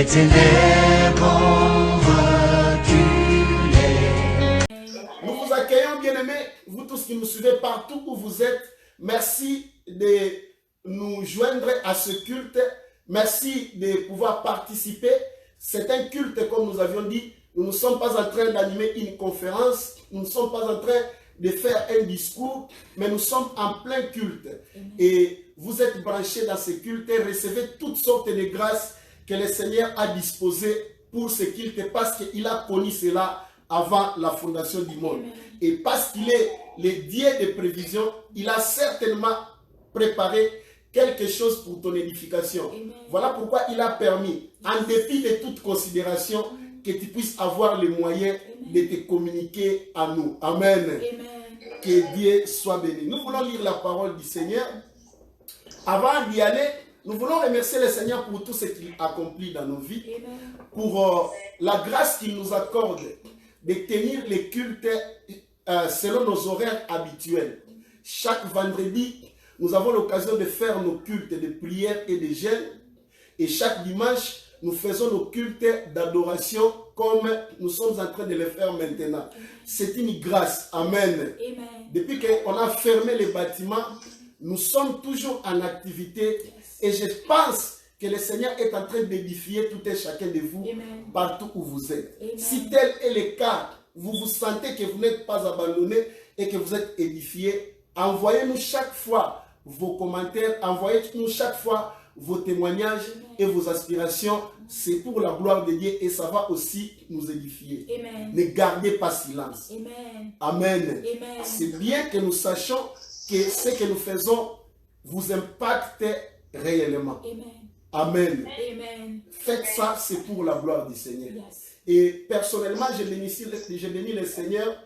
ténèbres ont reculé. Nous vous accueillons, bien-aimés, vous tous qui nous suivez partout où vous êtes. Merci de nous joindre à ce culte. Merci de pouvoir participer. C'est un culte, comme nous avions dit. Nous ne sommes pas en train d'animer une conférence. Nous ne sommes pas en train de faire un discours, mais nous sommes en plein culte. Et vous êtes branchés dans ce culte et recevez toutes sortes de grâces que le Seigneur a disposées pour ce culte parce qu'il a connu cela avant la fondation du monde. Et parce qu'il est le Dieu de prévision, il a certainement préparé quelque chose pour ton édification. Voilà pourquoi il a permis, en dépit de toute considération, que tu puisses avoir les moyens de te communiquer à nous. Amen. Que Dieu soit béni. Nous voulons lire la parole du Seigneur. Avant d'y aller, nous voulons remercier le Seigneur pour tout ce qu'il accomplit dans nos vies, pour la grâce qu'il nous accorde de tenir les cultes selon nos horaires habituels. Chaque vendredi, nous avons l'occasion de faire nos cultes de prière et de jeûne. Et chaque dimanche, nous faisons nos cultes d'adoration comme nous sommes en train de le faire maintenant. C'est une grâce. Amen. Depuis qu'on a fermé les bâtiments, nous sommes toujours en activité. Et je pense que le Seigneur est en train d'édifier tout et chacun de vous partout où vous êtes. Si tel est le cas, vous vous sentez que vous n'êtes pas abandonné et que vous êtes édifié, envoyez-nous chaque fois vos commentaires, envoyez-nous chaque fois vos témoignages et vos aspirations. C'est pour la gloire de Dieu et ça va aussi nous édifier. Ne gardez pas silence. Amen. C'est bien que nous sachions que ce que nous faisons vous impacte réellement. Amen. Faites ça, c'est pour la gloire du Seigneur. Et personnellement, je bénis le Seigneur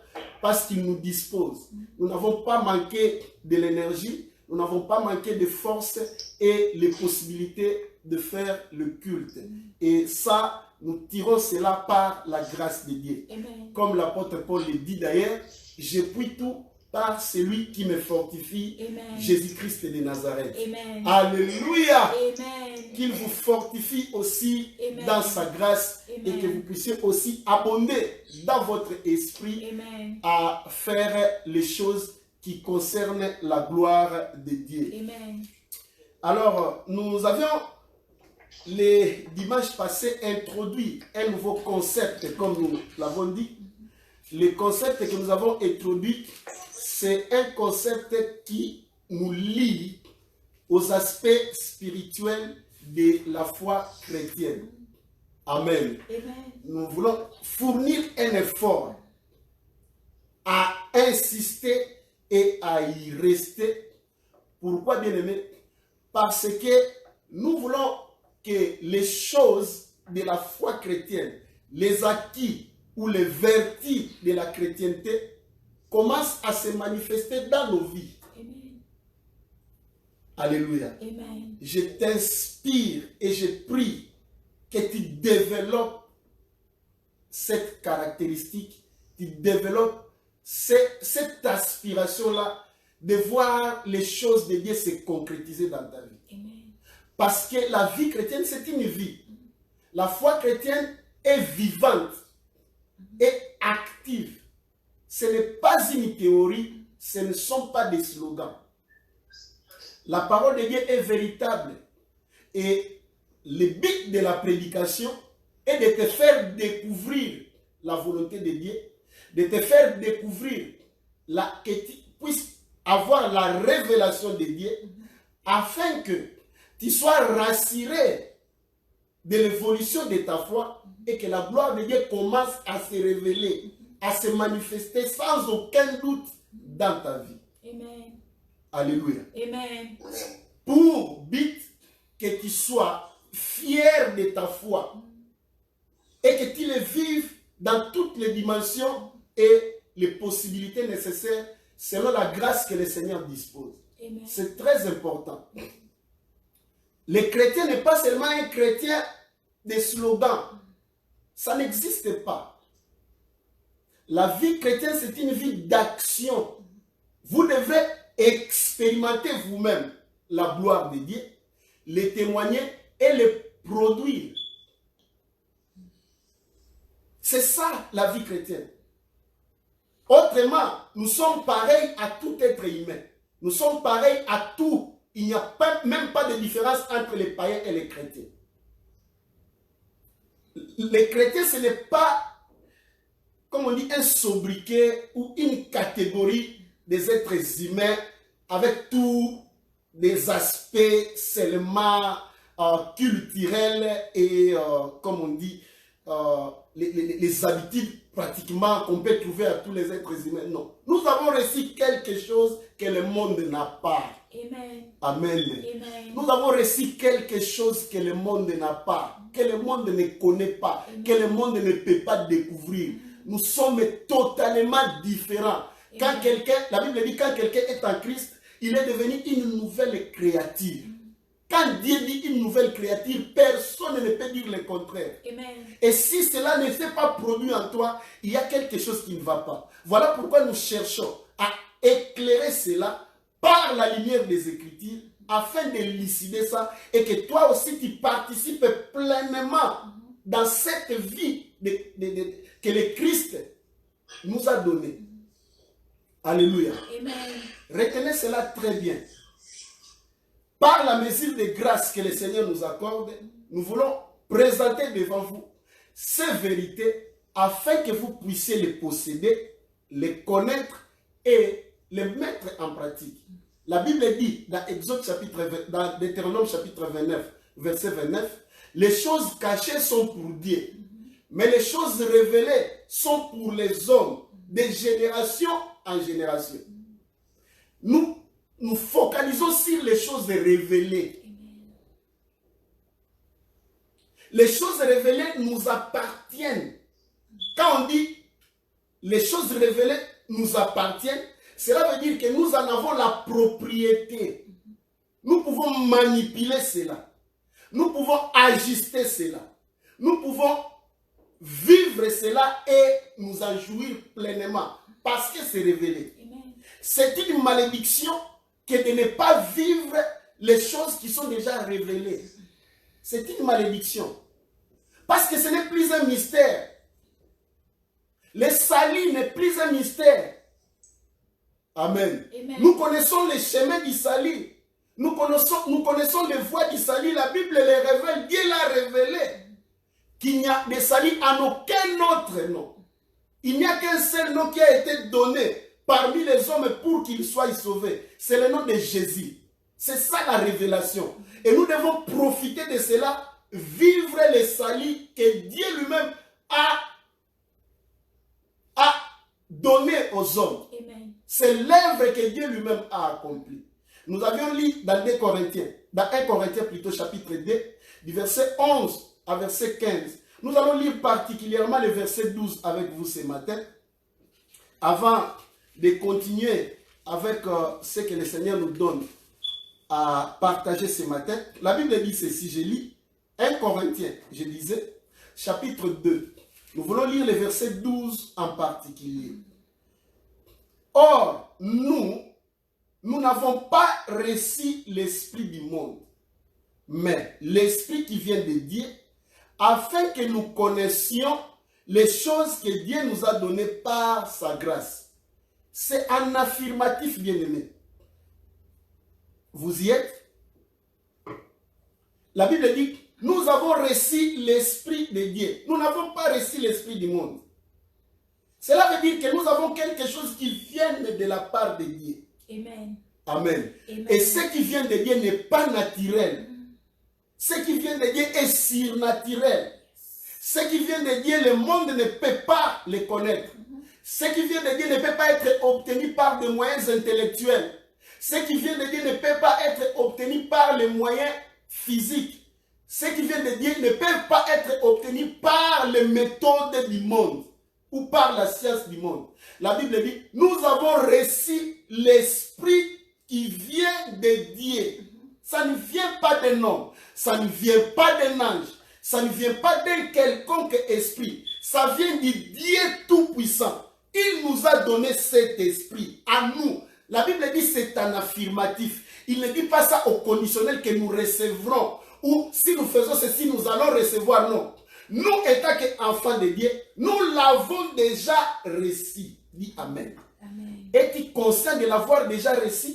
parce qu'il nous dispose. Nous n'avons pas manqué de l'énergie, nous n'avons pas manqué de force et les possibilités de faire le culte. Et ça, nous tirons cela par la grâce de Dieu. Comme l'apôtre Paul le dit d'ailleurs, je puis tout par celui qui me fortifie, Jésus-Christ de Nazareth. Alléluia. Qu'il vous fortifie aussi dans sa grâce et que vous puissiez aussi abonder dans votre esprit à faire les choses qui concernent la gloire de Dieu. Alors, nous avions les dimanches passés introduit un nouveau concept, comme nous l'avons dit. Le concept que nous avons introduit, c'est un concept qui nous lie aux aspects spirituels de la foi chrétienne. Amen. Nous voulons fournir un effort à insister et à y rester. Pourquoi, bien aimé? Parce que nous voulons que les choses de la foi chrétienne, les acquis ou les vertus de la chrétienté commencent à se manifester dans nos vies. Alléluia. Je t'inspire et je prie que tu développes cette caractéristique, tu développes cette aspiration-là de voir les choses de Dieu se concrétiser dans ta vie. Parce que la vie chrétienne, c'est une vie. La foi chrétienne est vivante et active. Ce n'est pas une théorie, ce ne sont pas des slogans. La parole de Dieu est véritable. Et le but de la prédication est de te faire découvrir la volonté de Dieu, de te faire découvrir que tu puisses avoir la révélation de Dieu, afin que tu sois rassuré de l'évolution de ta foi et que la gloire de Dieu commence à se révéler, à se manifester sans aucun doute dans ta vie. Alléluia. Pour but que tu sois fier de ta foi et que tu le vives dans toutes les dimensions et les possibilités nécessaires selon la grâce que le Seigneur dispose. C'est très important. Le chrétien n'est pas seulement un chrétien de slogans. Ça n'existe pas. La vie chrétienne, c'est une vie d'action. Vous devez expérimenter vous-même la gloire de Dieu, les témoigner et les produire C'est ça la vie chrétienne. Autrement, nous sommes pareils à tout être humain. Nous sommes pareils à tout. Il n'y a même pas de différence entre les païens et les chrétiens. Les chrétiens, ce n'est pas, comme on dit, un sobriquet ou une catégorie des êtres humains avec tous des aspects seulement culturels et, comme on dit, les habitudes pratiquement qu'on peut trouver à tous les êtres humains. Non. Nous avons reçu quelque chose que le monde n'a pas. Amen. Amen. Amen. Nous avons reçu quelque chose que le monde n'a pas, que le monde ne connaît pas, Amen. que le monde ne peut pas découvrir. Nous sommes totalement différents. Quand quelqu'un, la Bible dit, quand quelqu'un est en Christ, il est devenu une nouvelle créature. Quand Dieu dit une nouvelle créature, personne ne peut dire le contraire. Amen. Et si cela ne s'est pas produit en toi, il y a quelque chose qui ne va pas. Voilà pourquoi nous cherchons à éclairer cela par la lumière des Écritures, afin d'élucider ça, et que toi aussi tu participes pleinement dans cette vie que le Christ nous a donnée. Alléluia. Amen. Retenez cela très bien. Par la mesure de grâce que le Seigneur nous accorde, nous voulons présenter devant vous ces vérités afin que vous puissiez les posséder, les connaître et les mettre en pratique. La Bible dit dans dans Deutéronome chapitre 29, verset 29, les choses cachées sont pour Dieu, mais les choses révélées sont pour les hommes, de génération en génération. Nous focalisons sur les choses révélées. Les choses révélées nous appartiennent. Quand on dit les choses révélées nous appartiennent, cela veut dire que nous en avons la propriété. Nous pouvons manipuler cela. Nous pouvons ajuster cela. Nous pouvons vivre cela et nous en jouir pleinement parce que c'est révélé. C'est une malédiction que de ne pas vivre les choses qui sont déjà révélées. C'est une malédiction. Parce que ce n'est plus un mystère. Le salut n'est plus un mystère. Amen. Amen. Nous connaissons les chemins du salut. Nous connaissons les voies du salut. La Bible les révèle. Dieu l'a révélé. Qu'il n'y a de salut en aucun autre nom. Il n'y a qu'un seul nom qui a été donné parmi les hommes pour qu'ils soient sauvés. C'est le nom de Jésus. C'est ça la révélation. Et nous devons profiter de cela, vivre le salut que Dieu lui-même a donné aux hommes. C'est l'œuvre que Dieu lui-même a accomplie. Nous avions lu dans 1 Corinthiens plutôt, chapitre 2, du verset 11 à verset 15. Nous allons lire particulièrement le verset 12 avec vous ce matin, avant de continuer avec ce que le Seigneur nous donne à partager ce matin. La Bible dit ceci, je lis 1 Corinthiens, je disais, chapitre 2. Nous voulons lire le verset 12 en particulier. Or, nous n'avons pas reçu l'esprit du monde, mais l'esprit qui vient de Dieu, afin que nous connaissions les choses que Dieu nous a données par sa grâce. C'est un affirmatif, bien-aimé. Vous y êtes? La Bible dit, nous avons reçu l'esprit de Dieu. Nous n'avons pas reçu l'esprit du monde. Cela veut dire que nous avons quelque chose qui vient de la part de Dieu. Amen. Amen. Amen. Et ce qui vient de Dieu n'est pas naturel. Ce qui vient de Dieu est surnaturel. Ce qui vient de Dieu, le monde ne peut pas le connaître. Ce qui vient de Dieu ne peut pas être obtenu par des moyens intellectuels. Ce qui vient de Dieu ne peut pas être obtenu par les moyens physiques. Ce qui vient de Dieu ne peut pas être obtenu par les méthodes du monde ou par la science du monde. La Bible dit, nous avons reçu l'esprit qui vient de Dieu. Ça ne vient pas d'un homme, ça ne vient pas d'un ange, ça ne vient pas d'un quelconque esprit. Ça vient du Dieu Tout-Puissant. Il nous a donné cet esprit à nous. La Bible dit c'est un affirmatif. Il ne dit pas ça au conditionnel que nous recevrons. Ou si nous faisons ceci, nous allons recevoir. Non. nous étant qu'enfants de Dieu, nous l'avons déjà reçu. Dis Amen. Amen. Es-tu conscient de l'avoir déjà reçu?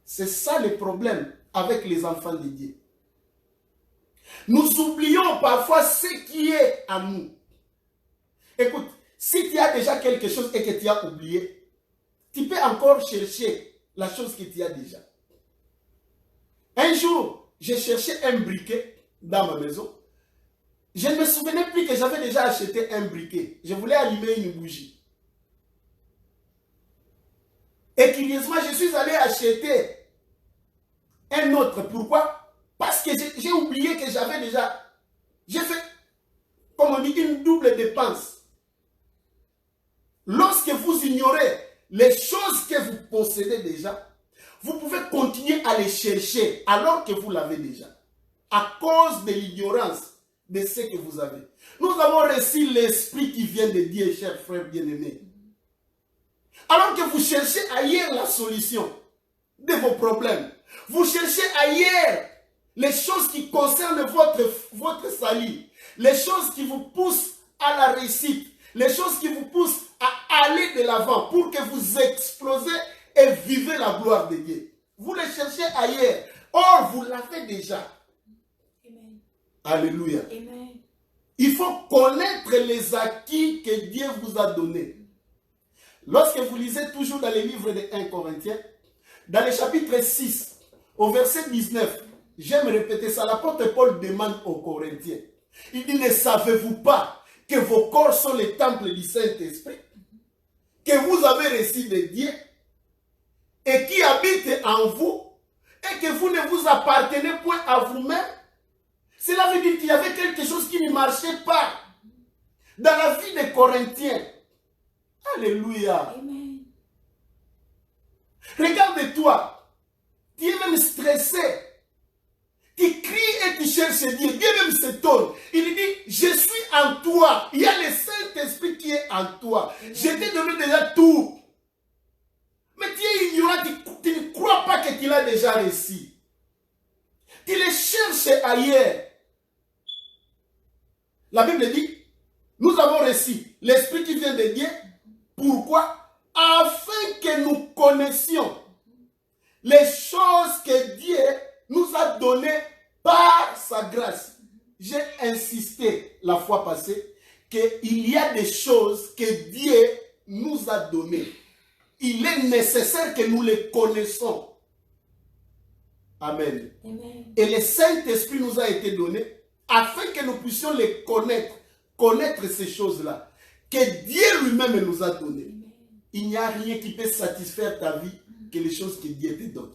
C'est ça le problème avec les enfants de Dieu. Nous oublions parfois ce qui est à nous. Écoute, si tu as déjà quelque chose et que tu as oublié, tu peux encore chercher la chose que tu as déjà. Un jour, j'ai cherché un briquet dans ma maison. Je ne me souvenais plus que j'avais déjà acheté un briquet. Je voulais allumer une bougie. Et curieusement, je suis allé acheter un autre. Pourquoi? Parce que j'ai oublié que j'avais déjà... J'ai fait, comme on dit, une double dépense. Lorsque vous ignorez les choses que vous possédez déjà, vous pouvez continuer à les chercher alors que vous l'avez déjà. À cause de l'ignorance de ce que vous avez. Nous avons reçu l'esprit qui vient de Dieu, chers frères bien-aimés. Alors que vous cherchez ailleurs la solution de vos problèmes. Vous cherchez ailleurs les choses qui concernent votre salut. Les choses qui vous poussent à la réussite. Les choses qui vous poussent à aller de l'avant pour que vous explosez et vivez la gloire de Dieu. Vous les cherchez ailleurs. Or, vous l'avez déjà. Amen. Alléluia. Amen. Il faut connaître les acquis que Dieu vous a donnés. Lorsque vous lisez toujours dans les livres de 1 Corinthiens, dans le chapitre 6, au verset 19, j'aime répéter ça, l'apôtre Paul demande aux Corinthiens. Il dit, ne savez-vous pas que vos corps sont les temples du Saint-Esprit, que vous avez reçu de Dieu, et qui habite en vous, et que vous ne vous appartenez point à vous-même? Cela veut dire qu'il y avait quelque chose qui ne marchait pas dans la vie des Corinthiens. Alléluia. Amen. Regarde-toi, tu es même stressé. Tu cries et tu cherches Dieu. Dieu même s'étonne. Il dit, je suis en toi. Il y a le Saint-Esprit qui est en toi. Amen. Je t'ai donné déjà tout. Mais tu es ignorant, tu ne crois pas que tu l'as déjà reçu. Tu les cherches ailleurs. La Bible dit, nous avons reçu l'Esprit qui vient de Dieu. Pourquoi? Afin que nous connaissions les choses que Dieu nous a données par sa grâce. J'ai insisté la fois passée qu'il y a des choses que Dieu nous a données. Il est nécessaire que nous les connaissons. Amen. Amen. Et le Saint-Esprit nous a été donné afin que nous puissions les connaître ces choses-là, que Dieu lui-même nous a données. Amen. Il n'y a rien qui peut satisfaire ta vie que les choses que Dieu te donne.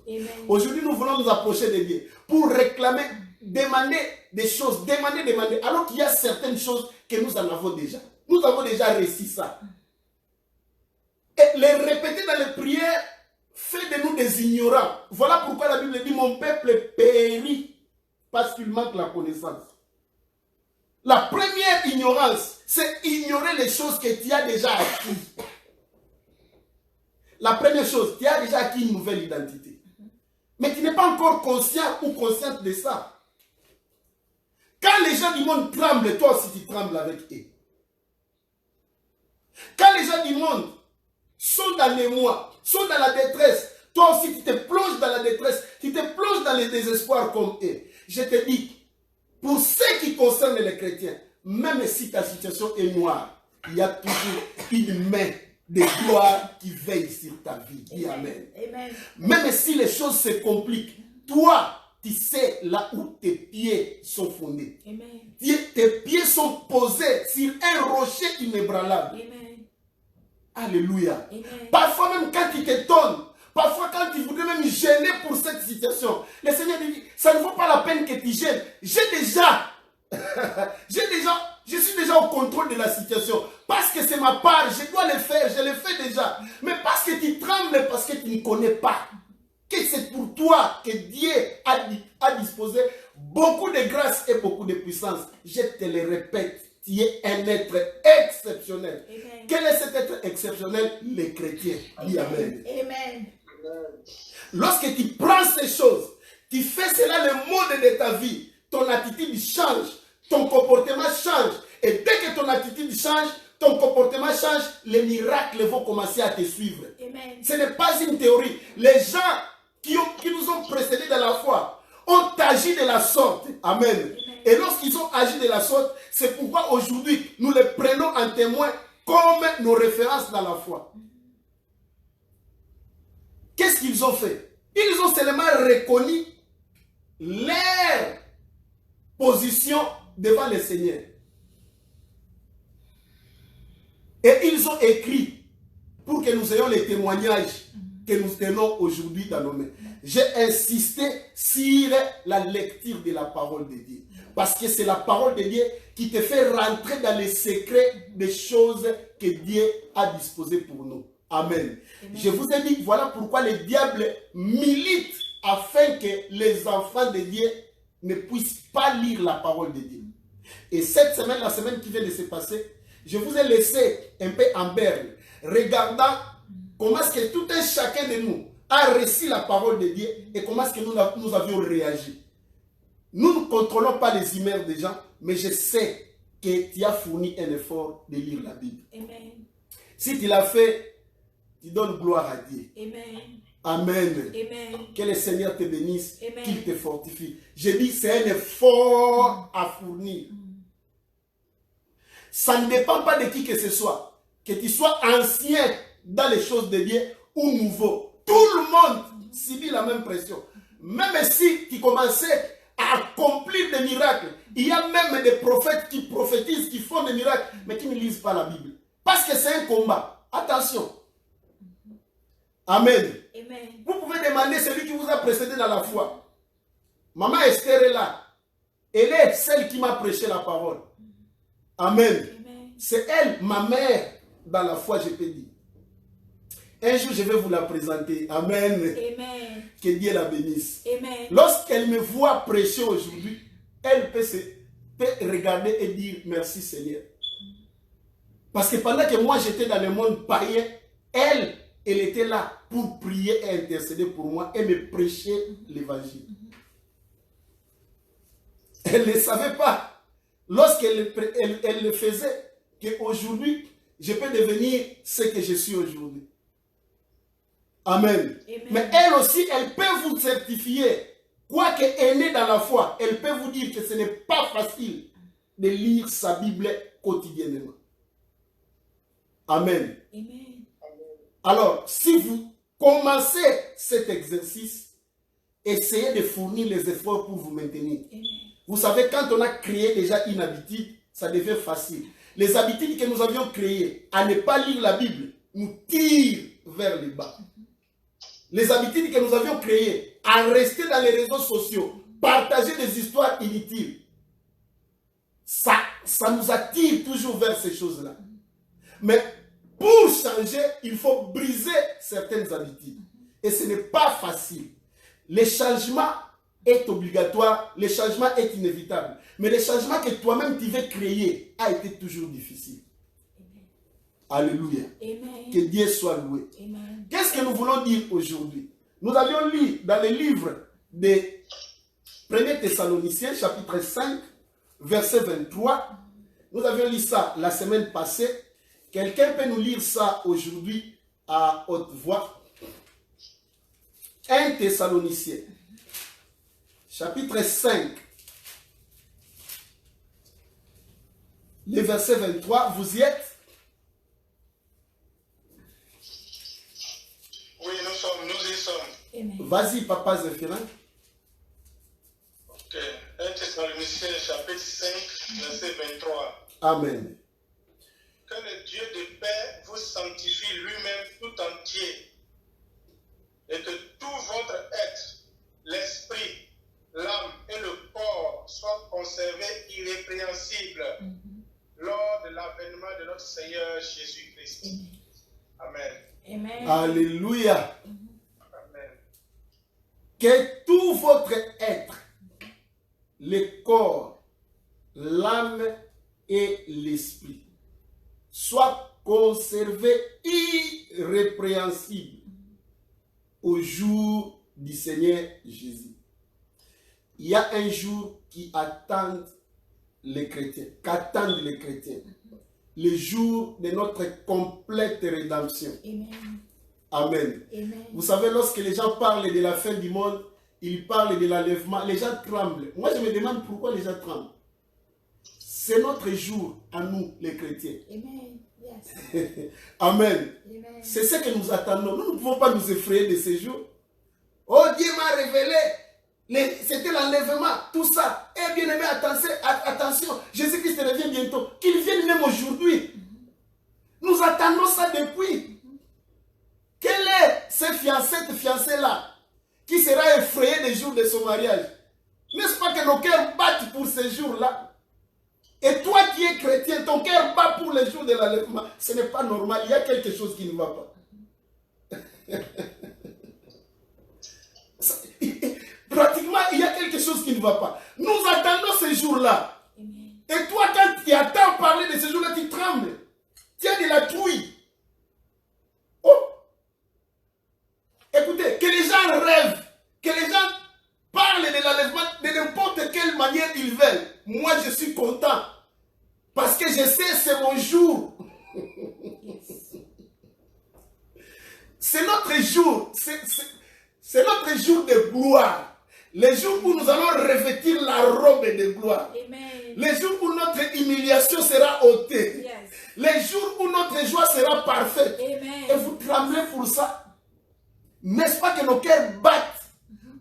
Aujourd'hui, nous voulons nous approcher de Dieu pour réclamer, demander des choses, demander, alors qu'il y a certaines choses que nous en avons déjà. Nous avons déjà reçu ça. Et les répéter dans les prières fait de nous des ignorants. Voilà pourquoi la Bible dit, mon peuple périt parce qu'il manque la connaissance. La première ignorance, c'est ignorer les choses que tu as déjà acquises. La première chose, tu as déjà acquis une nouvelle identité. Mais tu n'es pas encore conscient ou consciente de ça. Quand les gens du monde tremblent, toi aussi tu trembles avec eux. Quand les gens du monde sont dans l'émoi, sont dans la détresse, toi aussi tu te plonges dans la détresse, tu te plonges dans le désespoir comme eux. Je te dis, pour ce qui concerne les chrétiens, même si ta situation est noire, il y a toujours une main de gloire qui veille sur ta vie. Dis Amen. Amen. Même si les choses se compliquent, toi, tu sais là où tes pieds sont fondés. Amen. Tes pieds sont posés sur un rocher inébranlable. Amen. Alléluia. Amen. Parfois même quand tu t'étonnes, parfois quand tu voudrais même gêner pour cette situation, le Seigneur dit, ça ne vaut pas la peine que tu gênes. Je suis déjà au contrôle de la situation. Parce que c'est ma part, je dois le faire, je le fais déjà. Mais parce que tu trembles, parce que tu ne connais pas que c'est pour toi que Dieu a disposé beaucoup de grâce et beaucoup de puissance. Je te le répète, tu es un être exceptionnel. Amen. Quel est cet être exceptionnel? Les chrétiens. Dis Amen. Amen. Lorsque tu prends ces choses, tu fais cela le mode de ta vie, ton attitude change, ton comportement change. Et dès que ton attitude change, ton comportement change, les miracles vont commencer à te suivre. Amen. Ce n'est pas une théorie. Les gens qui nous ont précédés dans la foi ont agi de la sorte. Amen. Amen. Et lorsqu'ils ont agi de la sorte, c'est pourquoi aujourd'hui, nous les prenons en témoin comme nos références dans la foi. Qu'est-ce qu'ils ont fait? Ils ont seulement reconnu leur position devant le Seigneur. Et ils ont écrit pour que nous ayons les témoignages que nous tenons aujourd'hui dans nos mains. J'ai insisté sur la lecture de la parole de Dieu. Parce que c'est la parole de Dieu qui te fait rentrer dans les secrets des choses que Dieu a disposées pour nous. Amen. Amen. Je vous ai dit, voilà pourquoi le diable milite afin que les enfants de Dieu ne puissent pas lire la parole de Dieu. Et cette semaine, la semaine qui vient de se passer, je vous ai laissé un peu en berne, regardant comment est-ce que tout un chacun de nous a reçu la parole de Dieu et comment est-ce que nous avions réagi. Nous ne contrôlons pas les humeurs des gens, mais je sais que tu as fourni un effort de lire la Bible. Amen. Si tu l'as fait, tu donnes gloire à Dieu. Amen. Amen. Amen. Que le Seigneur te bénisse, Amen. qu'il te fortifie. Je dis, c'est un effort à fournir. Ça ne dépend pas de qui que ce soit. Que tu sois ancien dans les choses de Dieu ou nouveau. Tout le monde subit la même pression. Même si tu commençais à accomplir des miracles, il y a même des prophètes qui prophétisent, qui font des miracles, mais qui ne lisent pas la Bible. Parce que c'est un combat. Attention. Amen. Amen. Vous pouvez demander celui qui vous a précédé dans la foi. Maman Esther est là. Elle est celle qui m'a prêché la parole. Amen. Amen. C'est elle, ma mère, dans la foi, je peux dire. Un jour, je vais vous la présenter. Amen. Amen. Que Dieu la bénisse. Amen. Lorsqu'elle me voit prêcher aujourd'hui, elle peut regarder et dire merci Seigneur. Parce que pendant que moi j'étais dans le monde païen, elle était là pour prier et intercéder pour moi et me prêcher l'évangile. Elle ne savait pas, lorsqu'elle elle le faisait, qu'aujourd'hui, je peux devenir ce que je suis aujourd'hui. Amen. Amen. Mais elle aussi, elle peut vous certifier, quoique elle est dans la foi, elle peut vous dire que ce n'est pas facile de lire sa Bible quotidiennement. Amen. Amen. Alors, si vous commencez cet exercice, essayez de fournir les efforts pour vous maintenir. Amen. Vous savez, quand on a créé déjà une habitude, ça devient facile. Les habitudes que nous avions créées à ne pas lire la Bible nous tirent vers le bas. Les habitudes que nous avions créées à rester dans les réseaux sociaux, partager des histoires inutiles, ça nous attire toujours vers ces choses-là. Mais pour changer, il faut briser certaines habitudes. Et ce n'est pas facile. Le changement est obligatoire, le changement est inévitable. Mais le changement que toi-même tu veux créer a été toujours difficile. Amen. Alléluia. Amen. Que Dieu soit loué. Amen. Qu'est-ce que nous voulons dire aujourd'hui? Nous avions lu dans le livre de 1 Thessaloniciens, chapitre 5, verset 23. Nous avions lu ça la semaine passée. Quelqu'un peut nous lire ça aujourd'hui à haute voix? 1 Thessaloniciens, chapitre 5, le verset 23, vous y êtes? Oui, nous y sommes. Amen. Vas-y, papa Zéphirin. Ok. 1 Thessaloniciens, chapitre 5, verset 23. Amen. Que le Dieu de paix vous sanctifie lui-même tout entier, et que tout votre être, l'esprit, l'âme et le corps soient conservés irrépréhensibles lors de l'avènement de notre Seigneur Jésus-Christ. Amen. Amen. Alléluia. Amen. Que tout votre être, le corps, l'âme et l'esprit, soient conservés irrépréhensibles au jour du Seigneur Jésus. Il y a un jour qui attendent les chrétiens, qu'attendent les chrétiens. Le jour de notre complète rédemption. Amen. Amen. Amen. Vous savez, lorsque les gens parlent de la fin du monde, ils parlent de l'enlèvement, les gens tremblent. Moi, je me demande pourquoi les gens tremblent. C'est notre jour à nous, les chrétiens. Amen. Yes. Amen. Amen. C'est ce que nous attendons. Nous ne pouvons pas nous effrayer de ces jours. Oh, Dieu m'a révélé. C'était l'enlèvement, tout ça. Eh bien aimé, attention, Jésus-Christ revient bientôt. Qu'il vienne même aujourd'hui. Nous attendons ça depuis. Quel est cette fiancée-là qui sera effrayée des jours de son mariage? N'est-ce pas que nos cœurs battent pour ces jours-là? Et toi qui es chrétien, ton cœur bat pour les jours de l'enlèvement. Ce n'est pas normal, il y a quelque chose qui ne va pas. Pratiquement, il y a quelque chose qui ne va pas. Nous attendons ces jours-là. Et toi, quand tu attends parler de ces jours-là, tu trembles. Tu as de la trouille. Oh! Écoutez, que les gens rêvent, que les gens parlent de l'enlèvement de n'importe quelle manière ils veulent. Moi, je suis content. Parce que je sais, c'est mon jour. C'est notre jour. C'est notre jour de gloire. Les jours où nous allons revêtir la robe de gloire. Amen. Les jours où notre humiliation sera ôtée. Yes. Les jours où notre joie sera parfaite. Amen. Et vous tremblez pour ça. N'est-ce pas que nos cœurs battent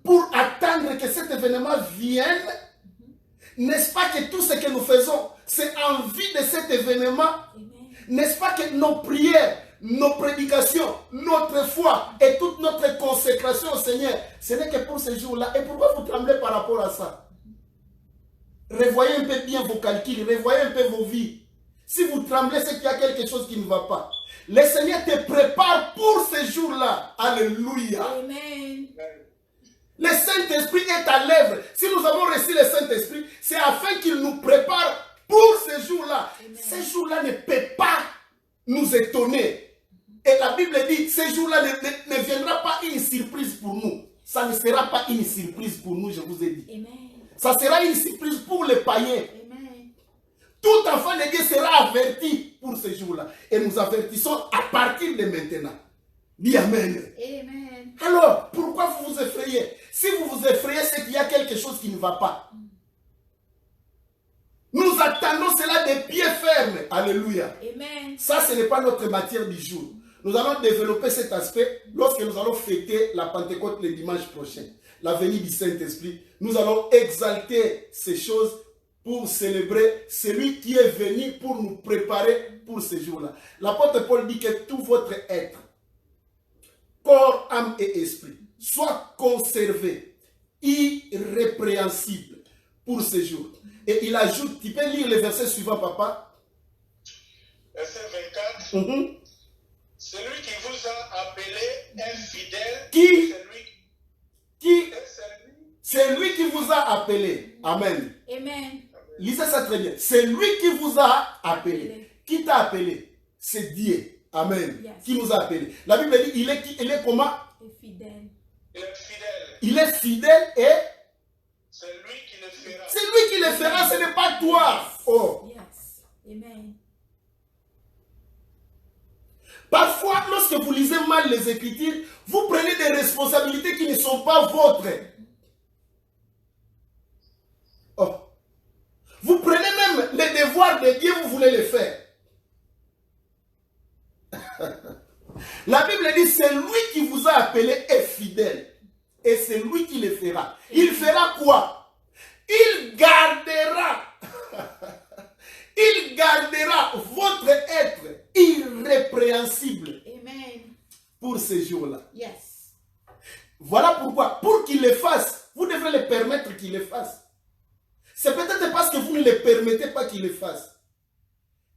pour attendre que cet événement vienne? N'est-ce pas que tout ce que nous faisons, c'est en vue de cet événement? N'est-ce pas que nos prières, nos prédications, notre foi et toute notre consécration au Seigneur, ce n'est que pour ces jours-là? Et pourquoi vous tremblez par rapport à ça? Revoyez un peu bien vos calculs, revoyez un peu vos vies. Si vous tremblez, c'est qu'il y a quelque chose qui ne va pas. Le Seigneur te prépare pour ces jours-là. Alléluia. Amen. Le Saint-Esprit est à l'œuvre. Si nous avons reçu le Saint-Esprit, c'est afin qu'il nous prépare pour ces jours-là. Ces jours-là ne peuvent pas nous étonner. Et la Bible dit, ces jours-là ne viendra pas une surprise pour nous. Ça ne sera pas une surprise pour nous, je vous ai dit. Amen. Ça sera une surprise pour les païens. Amen. Tout enfant de Dieu sera averti pour ces jours-là. Et nous avertissons à partir de maintenant. Dis Amen. Amen. Alors, pourquoi vous vous effrayez? Si vous vous effrayez, c'est qu'il y a quelque chose qui ne va pas. Nous attendons cela des pieds fermes. Alléluia. Amen. Ça, ce n'est pas notre matière du jour. Nous allons développer cet aspect lorsque nous allons fêter la Pentecôte le dimanche prochain. La venue du Saint-Esprit. Nous allons exalter ces choses pour célébrer celui qui est venu pour nous préparer pour ces jours-là. L'apôtre Paul dit que tout votre être, corps, âme et esprit, soit conservé, irrépréhensible pour ces jours. Et il ajoute, tu peux lire le verset suivant, papa. Verset 24. Celui qui vous a appelé infidèle, c'est lui qui vous a appelé. Amen. Amen. Lisez ça très bien. C'est lui qui vous a appelé. Qui t'a appelé? C'est Dieu. Amen. Yes. Qui nous a appelé. La Bible dit, il est comment? Fidèle. Il est fidèle. Il est fidèle et c'est lui qui le fera. c'est lui qui le fera, ce n'est pas toi. Oh. Yes. Amen. Parfois, lorsque vous lisez mal les Écritures, vous prenez des responsabilités qui ne sont pas vôtres. Oh. Vous prenez même les devoirs de Dieu, vous voulez les faire. La Bible dit, c'est lui qui vous a appelé est fidèle. Et c'est lui qui le fera. Il fera quoi? Il gardera. Il gardera votre être irrépréhensible. Amen. Pour ces jours-là. Yes. Voilà pourquoi. Pour qu'il le fasse, vous devrez le permettre qu'il le fasse. C'est peut-être parce que vous ne le permettez pas qu'il le fasse.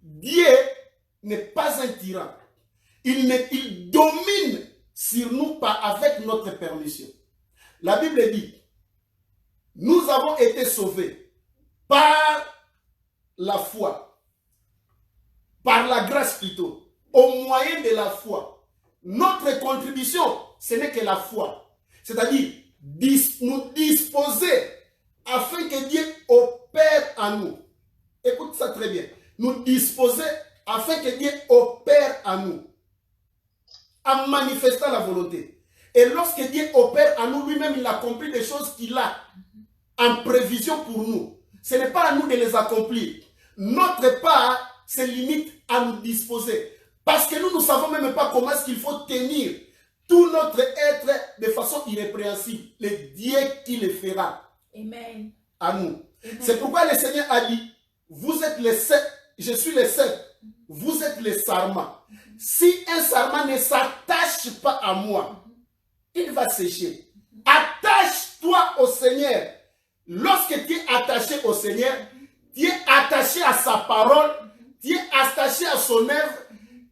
Dieu n'est pas un tyran. Il domine sur nous avec notre permission. La Bible dit, nous avons été sauvés par la foi, par la grâce plutôt, au moyen de la foi. Notre contribution, ce n'est que la foi. C'est-à-dire, nous disposer afin que Dieu opère en nous. Écoute ça très bien. Nous disposer afin que Dieu opère en nous, en manifestant la volonté. Et lorsque Dieu opère en nous, lui-même, il accomplit des choses qu'il a en prévision pour nous. Ce n'est pas à nous de les accomplir. Notre part se limite à nous disposer. Parce que nous ne savons même pas comment est-ce qu'il faut tenir tout notre être de façon irrépréhensible. Le Dieu qui le fera. Amen. À nous. Amen. C'est pourquoi le Seigneur a dit, vous êtes les sept, je suis les sept, vous êtes les sarments. Si un sarment ne s'attache pas à moi, il va sécher. Attache-toi au Seigneur. Lorsque tu es attaché au Seigneur, tu es attaché à sa parole, tu es attaché à son œuvre,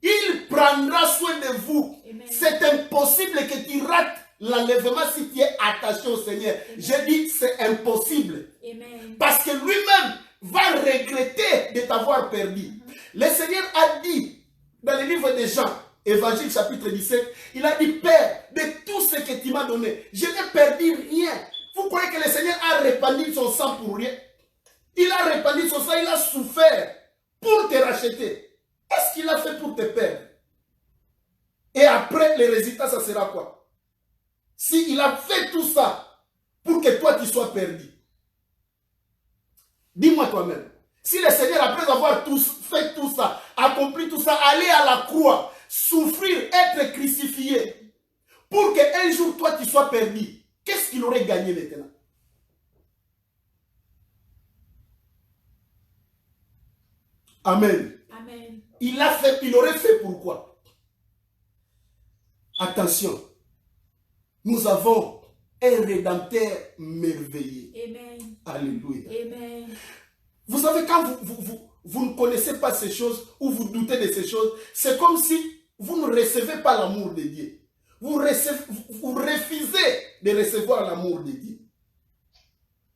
il prendra soin de vous. C'est impossible que tu rates l'enlèvement si tu es attaché au Seigneur. Je dis c'est impossible. Amen. Parce que lui-même va regretter de t'avoir perdu. Le Seigneur a dit dans le livre de Jean, Évangile chapitre 17, il a dit, Père, de tout ce que tu m'as donné, je n'ai perdu rien. Vous croyez que le Seigneur a répandu son sang pour rien? Il a répandu son sang, il a souffert pour te racheter. Est-ce qu'il a fait pour te perdre? Et après, le résultat, ça sera quoi? Si il a fait tout ça pour que toi, tu sois perdu. Dis-moi toi-même. Si le Seigneur, après avoir fait tout ça, accompli tout ça, aller à la croix, souffrir, être crucifié, pour qu'un jour, toi, tu sois perdu, qu'est-ce qu'il aurait gagné maintenant? Amen. Amen. Il aurait fait pourquoi? Attention, nous avons un Rédempteur merveilleux. Amen. Alléluia. Amen. Vous savez, quand vous ne connaissez pas ces choses ou vous doutez de ces choses, c'est comme si vous ne recevez pas l'amour de Dieu. Vous refusez de recevoir l'amour de Dieu.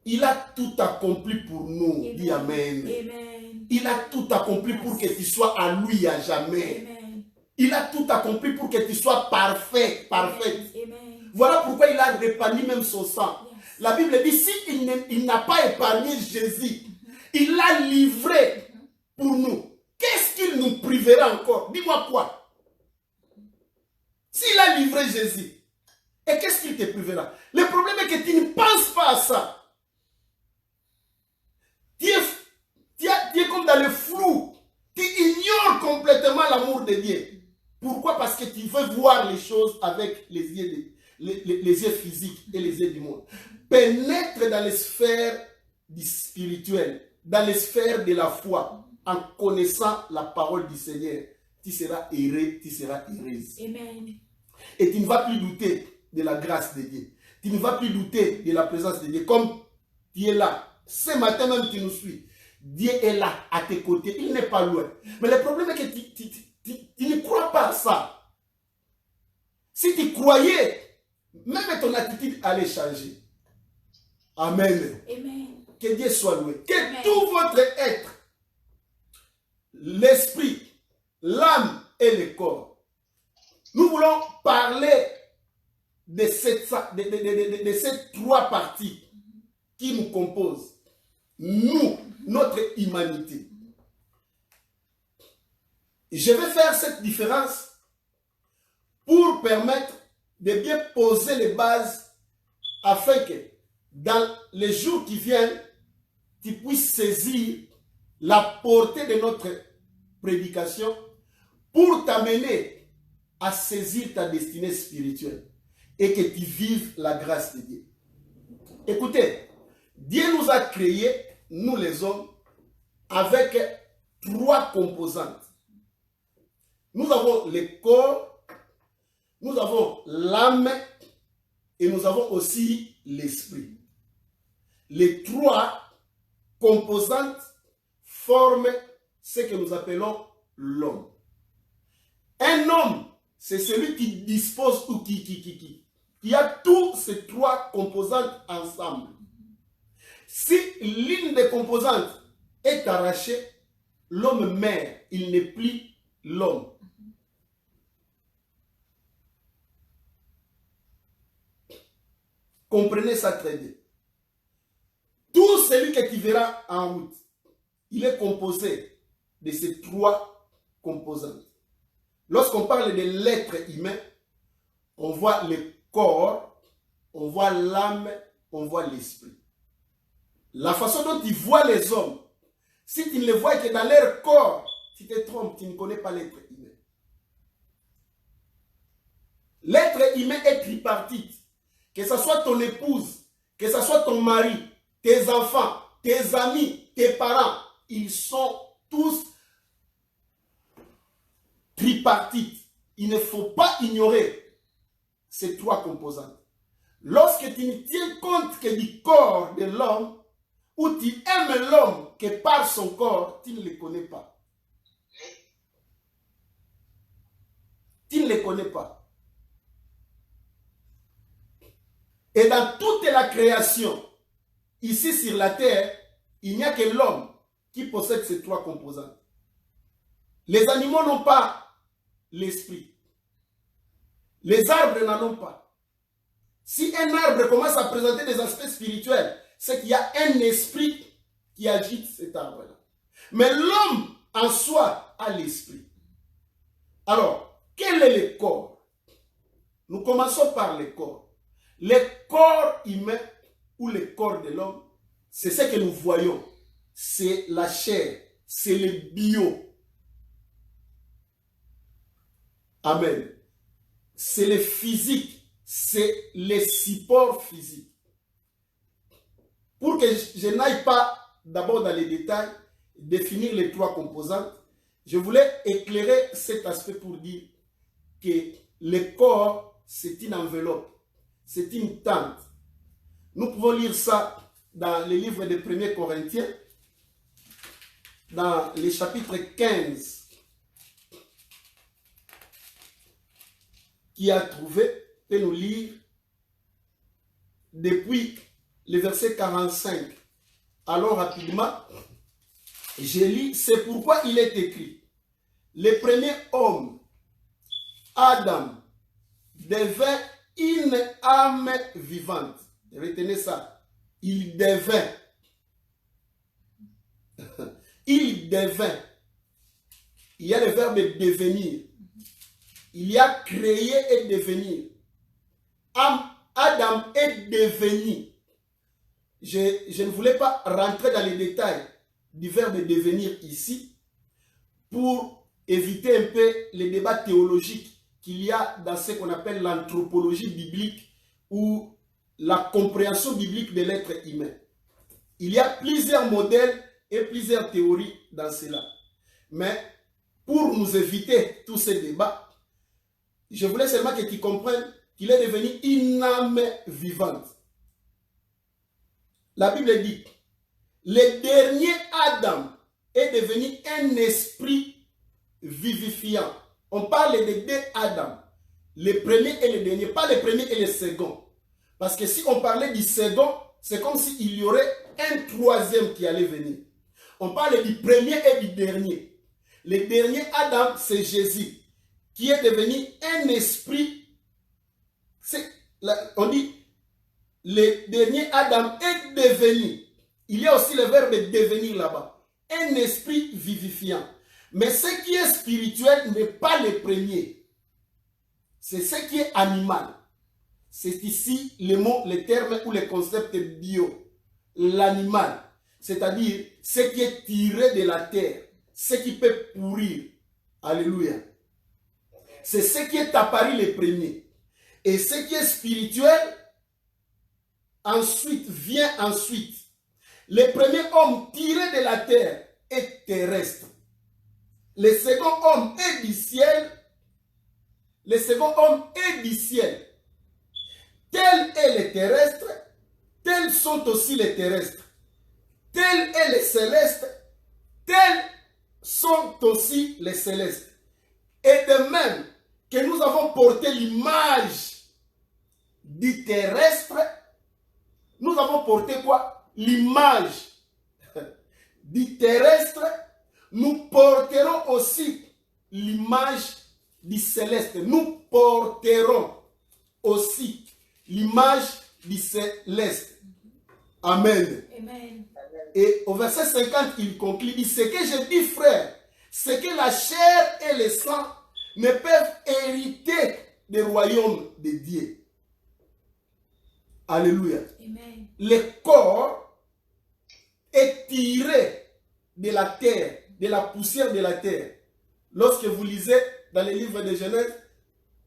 Il a tout accompli pour nous. Amen. Dis Amen. Amen. Il a tout accompli pour que tu sois à lui à jamais. Amen. Il a tout accompli pour que tu sois parfait, parfaite. Amen. Voilà pourquoi il a répandu même son sang. Yes. La Bible dit, si il n'a pas épargné Jésus, il l'a livré pour nous. Qu'est-ce qu'il nous privera encore? Dis-moi quoi? S'il a livré Jésus, et qu'est-ce qu'il te privera? Le problème est que tu ne penses pas à ça. Tu es comme dans le flou. Tu ignores complètement l'amour de Dieu. Pourquoi? Parce que tu veux voir les choses avec les yeux, les yeux physiques et les yeux du monde. Pénètre dans les sphères du spirituel, dans les sphères de la foi, en connaissant la parole du Seigneur. Tu seras heureux, tu seras heureuse. Amen. Et tu ne vas plus douter de la grâce de Dieu. Tu ne vas plus douter de la présence de Dieu. Comme tu es là, ce matin même tu nous suis. Dieu est là, à tes côtés. Il n'est pas loin. Mais le problème est que tu ne crois pas à ça. Si tu croyais, même ton attitude allait changer. Amen. Amen. Que Dieu soit loué. Que Amen. tout votre être, l'esprit, l'âme et le corps. Nous voulons parler de ces trois parties qui nous composent. Nous, notre humanité. Je vais faire cette différence pour permettre de bien poser les bases afin que dans les jours qui viennent, tu puisses saisir la portée de notre prédication pour t'amener à saisir ta destinée spirituelle et que tu vives la grâce de Dieu. Écoutez, Dieu nous a créés, nous les hommes, avec trois composantes. Nous avons le corps, nous avons l'âme et nous avons aussi l'esprit. Les trois composantes forment ce que nous appelons l'homme. Un homme, c'est celui qui dispose ou qui a tous ces trois composantes ensemble. Si l'une des composantes est arrachée, l'homme meurt, il n'est plus l'homme. Comprenez ça très bien. Tout Tout celui que tu verras en route, il est composé de ces trois composantes. Lorsqu'on parle de l'être humain, on voit le corps, on voit l'âme, on voit l'esprit. La façon dont tu vois les hommes, si tu ne les vois que dans leur corps, tu te trompes, tu ne connais pas l'être humain. L'être humain est tripartite. Que ce soit ton épouse, que ce soit ton mari, tes enfants, tes amis, tes parents, ils sont tous tripartites. Il ne faut pas ignorer ces trois composantes. Lorsque tu ne tiens compte que du corps de l'homme, ou tu aimes l'homme que par son corps, tu ne le connais pas. Tu ne le connais pas. Et dans toute la création, ici sur la terre, il n'y a que l'homme qui possède ces trois composantes. Les animaux n'ont pas l'esprit. Les arbres n'en ont pas. Si un arbre commence à présenter des aspects spirituels, c'est qu'il y a un esprit qui agite cet arbre-là. Mais l'homme en soi a l'esprit. Alors, quel est le corps? Nous commençons par le corps. Le corps humain ou le corps de l'homme, c'est ce que nous voyons. C'est la chair, c'est le bio. Amen. C'est le physique, c'est le support physique. Pour que je n'aille pas d'abord dans les détails, définir les trois composantes, je voulais éclairer cet aspect pour dire que le corps, c'est une enveloppe, c'est une tente. Nous pouvons lire ça dans les livres de 1 Corinthiens, dans le chapitre 15, qui a trouvé, peut nous lire depuis le verset 45. Alors rapidement, je lis, c'est pourquoi il est écrit, le premier homme, Adam, devint une âme vivante. Retenez ça. Il devint. Il devint. Il y a le verbe devenir. Il y a créé et devenir. Adam est devenu. Je ne voulais pas rentrer dans les détails du verbe devenir ici pour éviter un peu les débats théologiques qu'il y a dans ce qu'on appelle l'anthropologie biblique ou la compréhension biblique de l'être humain. Il y a plusieurs modèles et plusieurs théories dans cela. Mais pour nous éviter tous ces débats, je voulais seulement que tu comprennes qu'il est devenu une âme vivante. La Bible dit, le dernier Adam est devenu un esprit vivifiant. On parle de deux Adam, le premier et le dernier, pas le premier et le second. Parce que si on parlait du second, c'est comme s'il y aurait un troisième qui allait venir. On parle du premier et du dernier. Le dernier Adam, c'est Jésus, qui est devenu un esprit. On dit, le dernier Adam est devenu. Il y a aussi le verbe devenir là-bas. Un esprit vivifiant. Mais ce qui est spirituel n'est pas le premier. C'est ce qui est animal. C'est ici le mot, le terme ou le concept bio. L'animal. C'est-à-dire ce qui est tiré de la terre. Ce qui peut pourrir. Alléluia. C'est ce qui est apparu le premier. Et ce qui est spirituel, ensuite, vient ensuite. Le premier homme tiré de la terre est terrestre. Le second homme est du ciel. Le second homme est du ciel. Tel est le terrestre, tels sont aussi les terrestres. Tel est le céleste, tels sont aussi les célestes. Et de même que nous avons porté l'image du terrestre, nous avons porté quoi? L'image du terrestre, nous porterons aussi l'image du céleste. Nous porterons aussi l'image du céleste. Amen. Amen. Et au verset 50, il conclut, il dit, ce que je dis, frère, c'est que la chair et le sang ne peuvent hériter du royaume de Dieu. Alléluia. Amen. Le corps est tiré de la terre, de la poussière de la terre. Lorsque vous lisez dans le livre de Genèse,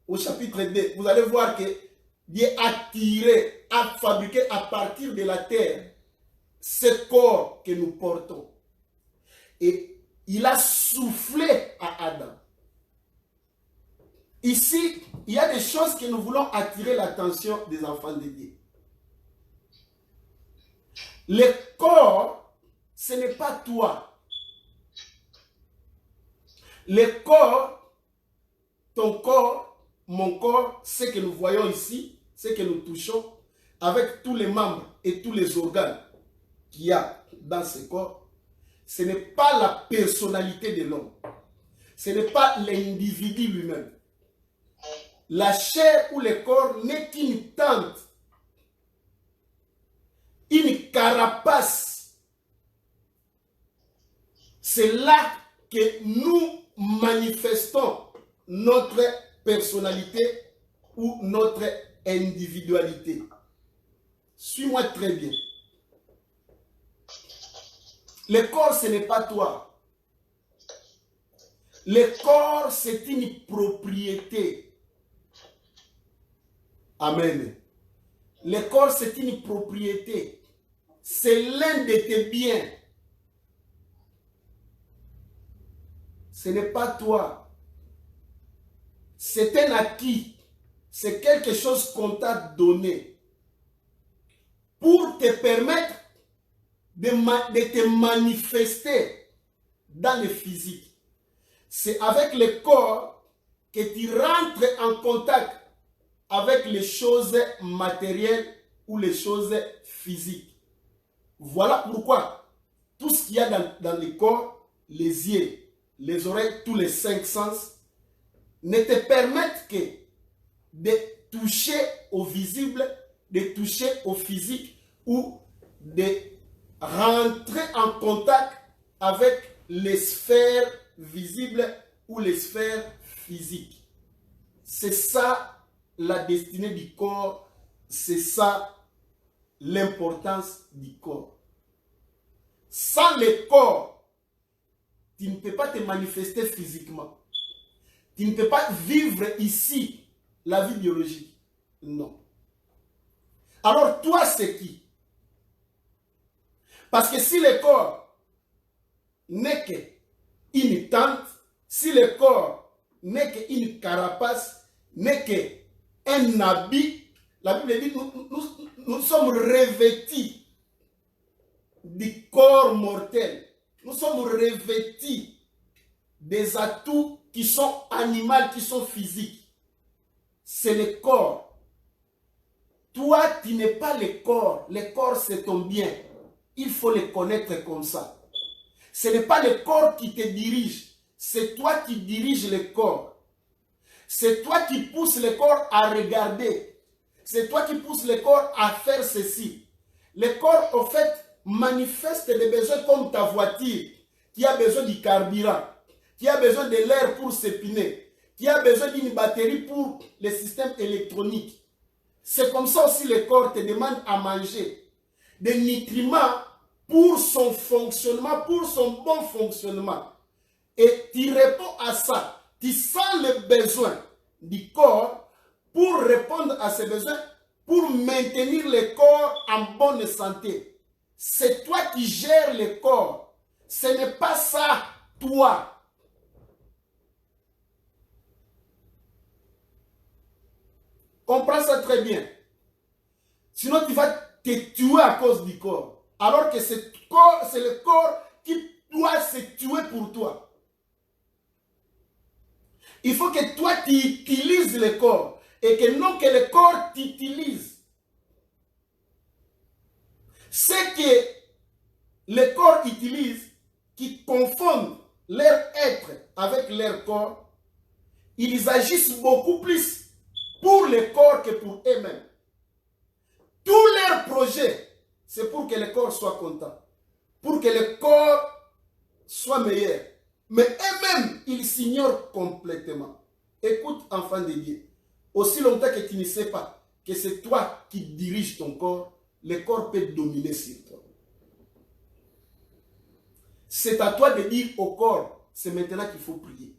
au chapitre 2, vous allez voir que Dieu a tiré, a fabriqué à partir de la terre ce corps que nous portons. Et il a soufflé à Adam. Ici, il y a des choses que nous voulons attirer l'attention des enfants de Dieu. Le corps, ce n'est pas toi. Le corps, ton corps, mon corps, ce que nous voyons ici, ce que nous touchons, avec tous les membres et tous les organes qu'il y a dans ce corps, ce n'est pas la personnalité de l'homme. Ce n'est pas l'individu lui-même. La chair ou le corps n'est qu'une tente, une carapace. C'est là que nous manifestons notre personnalité ou notre individualité. Suis-moi très bien. Le corps, ce n'est pas toi. Le corps, c'est une propriété. Amen. Le corps, c'est une propriété. C'est l'un de tes biens. Ce n'est pas toi. C'est un acquis. C'est quelque chose qu'on t'a donné pour te permettre de te manifester dans le physique. C'est avec le corps que tu rentres en contact avec les choses matérielles ou les choses physiques. Voilà pourquoi tout ce qu'il y a dans le corps, les yeux, les oreilles, tous les 5 sens, ne te permettent que de toucher au visible, de toucher au physique ou de rentrer en contact avec les sphères visibles ou les sphères physiques. C'est ça la destinée du corps, c'est ça l'importance du corps. Sans le corps, tu ne peux pas te manifester physiquement. Tu ne peux pas vivre ici la vie biologique. Non. Alors toi, c'est qui? Parce que si le corps n'est qu'une tente, si le corps n'est qu'une carapace, n'est qu'un habit, la Bible dit nous sommes revêtis du corps mortel. Nous sommes revêtis des atouts qui sont animaux, qui sont physiques. C'est le corps. Toi, tu n'es pas le corps. Le corps, c'est ton bien. Il faut le connaître comme ça. Ce n'est pas le corps qui te dirige. C'est toi qui diriges le corps. C'est toi qui pousses le corps à regarder. C'est toi qui pousses le corps à faire ceci. Le corps, au fait, manifeste des besoins comme ta voiture, qui a besoin du carburant, qui a besoin de l'air pour ses pneus, qui a besoin d'une batterie pour les systèmes électroniques. C'est comme ça aussi le corps te demande à manger des nutriments pour son fonctionnement, pour son bon fonctionnement. Et tu réponds à ça. Tu sens le besoin du corps pour répondre à ces besoins, pour maintenir le corps en bonne santé. C'est toi qui gères le corps. Ce n'est pas ça, toi. Comprends ça très bien. Sinon, tu vas te tuer à cause du corps. Alors que c'est le corps qui doit se tuer pour toi. Il faut que toi, tu utilises le corps. Et que non que le corps t'utilise. Ce que le corps utilise, qui confondent leur être avec leur corps, ils agissent beaucoup plus pour le corps que pour eux-mêmes. Tous leurs projets c'est pour que le corps soit content, pour que le corps soit meilleur. Mais eux-mêmes, ils s'ignorent complètement. Écoute, enfant de Dieu, aussi longtemps que tu ne sais pas que c'est toi qui diriges ton corps, le corps peut dominer sur toi. C'est à toi de dire au corps, c'est maintenant qu'il faut prier.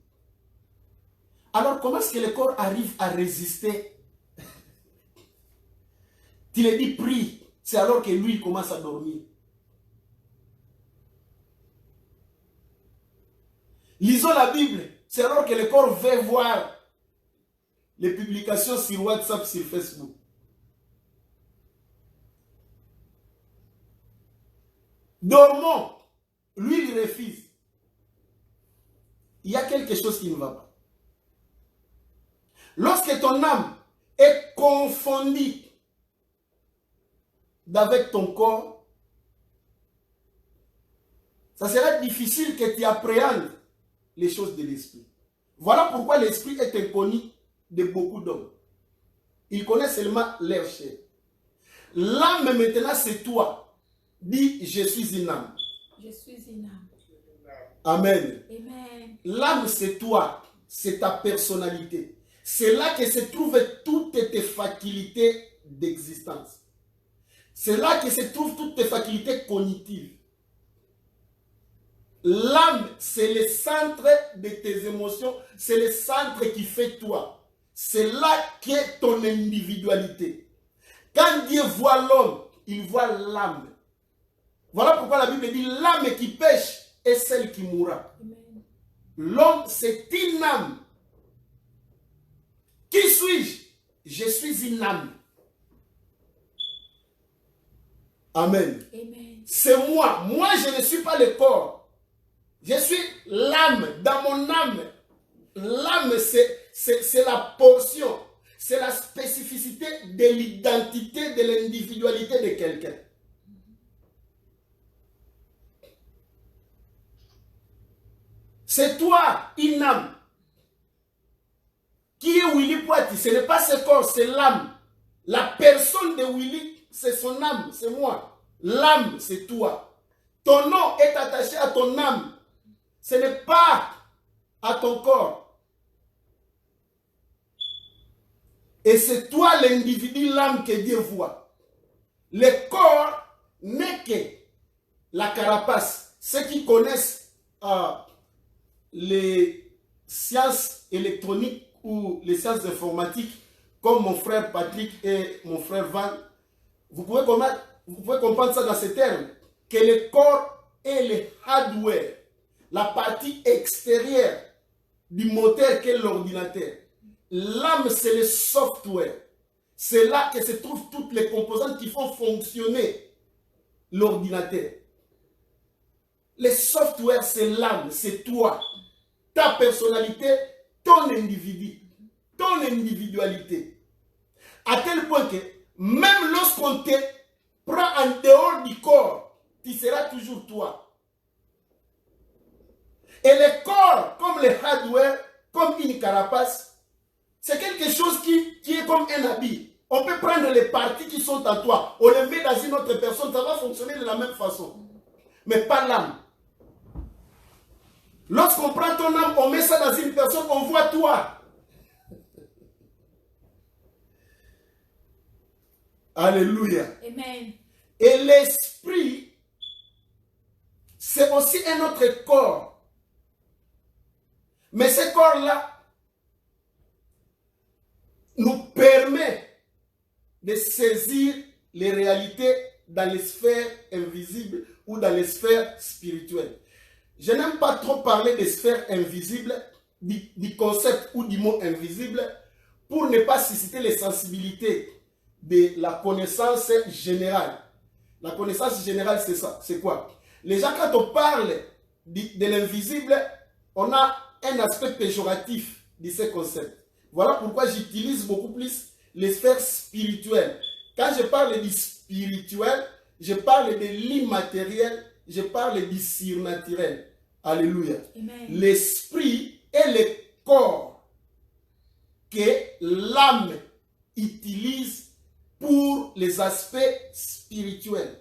Alors comment est-ce que le corps arrive à résister? Tu lui dis prie, c'est alors que lui il commence à dormir. Lisons la Bible, c'est alors que le corps veut voir les publications sur WhatsApp, sur Facebook. Dormons, lui il refuse. Il y a quelque chose qui ne va pas. Lorsque ton âme est confondue avec ton corps, ça sera difficile que tu appréhendes les choses de l'esprit. Voilà pourquoi l'esprit est inconnu de beaucoup d'hommes. Ils connaissent seulement leur chair. L'âme maintenant c'est toi. Dis, je suis une âme. Je suis une âme. Amen. Amen. L'âme c'est toi, c'est ta personnalité. C'est là que se trouvent toutes tes facultés d'existence. C'est là que se trouvent toutes tes facultés cognitives. L'âme, c'est le centre de tes émotions, c'est le centre qui fait toi. C'est là qu'est ton individualité. Quand Dieu voit l'homme, il voit l'âme. Voilà pourquoi la Bible dit l'âme qui pêche est celle qui mourra. L'homme, c'est une âme. Qui suis-je? Je suis une âme. Amen. Amen. C'est moi. Moi, je ne suis pas le corps. Je suis l'âme. Dans mon âme, l'âme, c'est la portion. C'est la spécificité de l'identité, de l'individualité de quelqu'un. C'est toi, une âme. Qui est Willy Poiti? Ce n'est pas ce corps, c'est l'âme. La personne de Willy, c'est son âme, c'est moi. L'âme, c'est toi. Ton nom est attaché à ton âme. Ce n'est pas à ton corps. Et c'est toi l'individu, l'âme que Dieu voit. Le corps n'est que la carapace. Ceux qui connaissent les sciences électroniques ou les sciences informatiques, comme mon frère Patrick et mon frère Van, vous pouvez comprendre ça dans ces termes, que le corps est le hardware, la partie extérieure du moteur qu'est l'ordinateur. L'âme, c'est le software. C'est là que se trouvent toutes les composantes qui font fonctionner l'ordinateur. Le software, c'est l'âme, c'est toi, ta personnalité, ton individu, ton individualité. À tel point que même lorsqu'on te prend en dehors du corps, tu seras toujours toi. Et le corps, comme le hardware, comme une carapace, c'est quelque chose qui est comme un habit. On peut prendre les parties qui sont en toi, on les met dans une autre personne, ça va fonctionner de la même façon. Mais pas l'âme. Lorsqu'on prend ton âme, on met ça dans une personne, on voit toi. Alléluia. Amen. Et l'esprit, c'est aussi un autre corps. Mais ce corps-là nous permet de saisir les réalités dans les sphères invisibles ou dans les sphères spirituelles. Je n'aime pas trop parler des sphères invisibles, du concept ou du mot invisible, pour ne pas susciter les sensibilités de la connaissance générale. La connaissance générale, c'est ça. C'est quoi? Les gens, quand on parle de l'invisible, on a un aspect péjoratif de ce concept. Voilà pourquoi j'utilise beaucoup plus les sphères spirituelles. Quand je parle du spirituel, je parle de l'immatériel, je parle du surnaturel. Alléluia. L'esprit est le corps que l'âme utilise pour les aspects spirituels.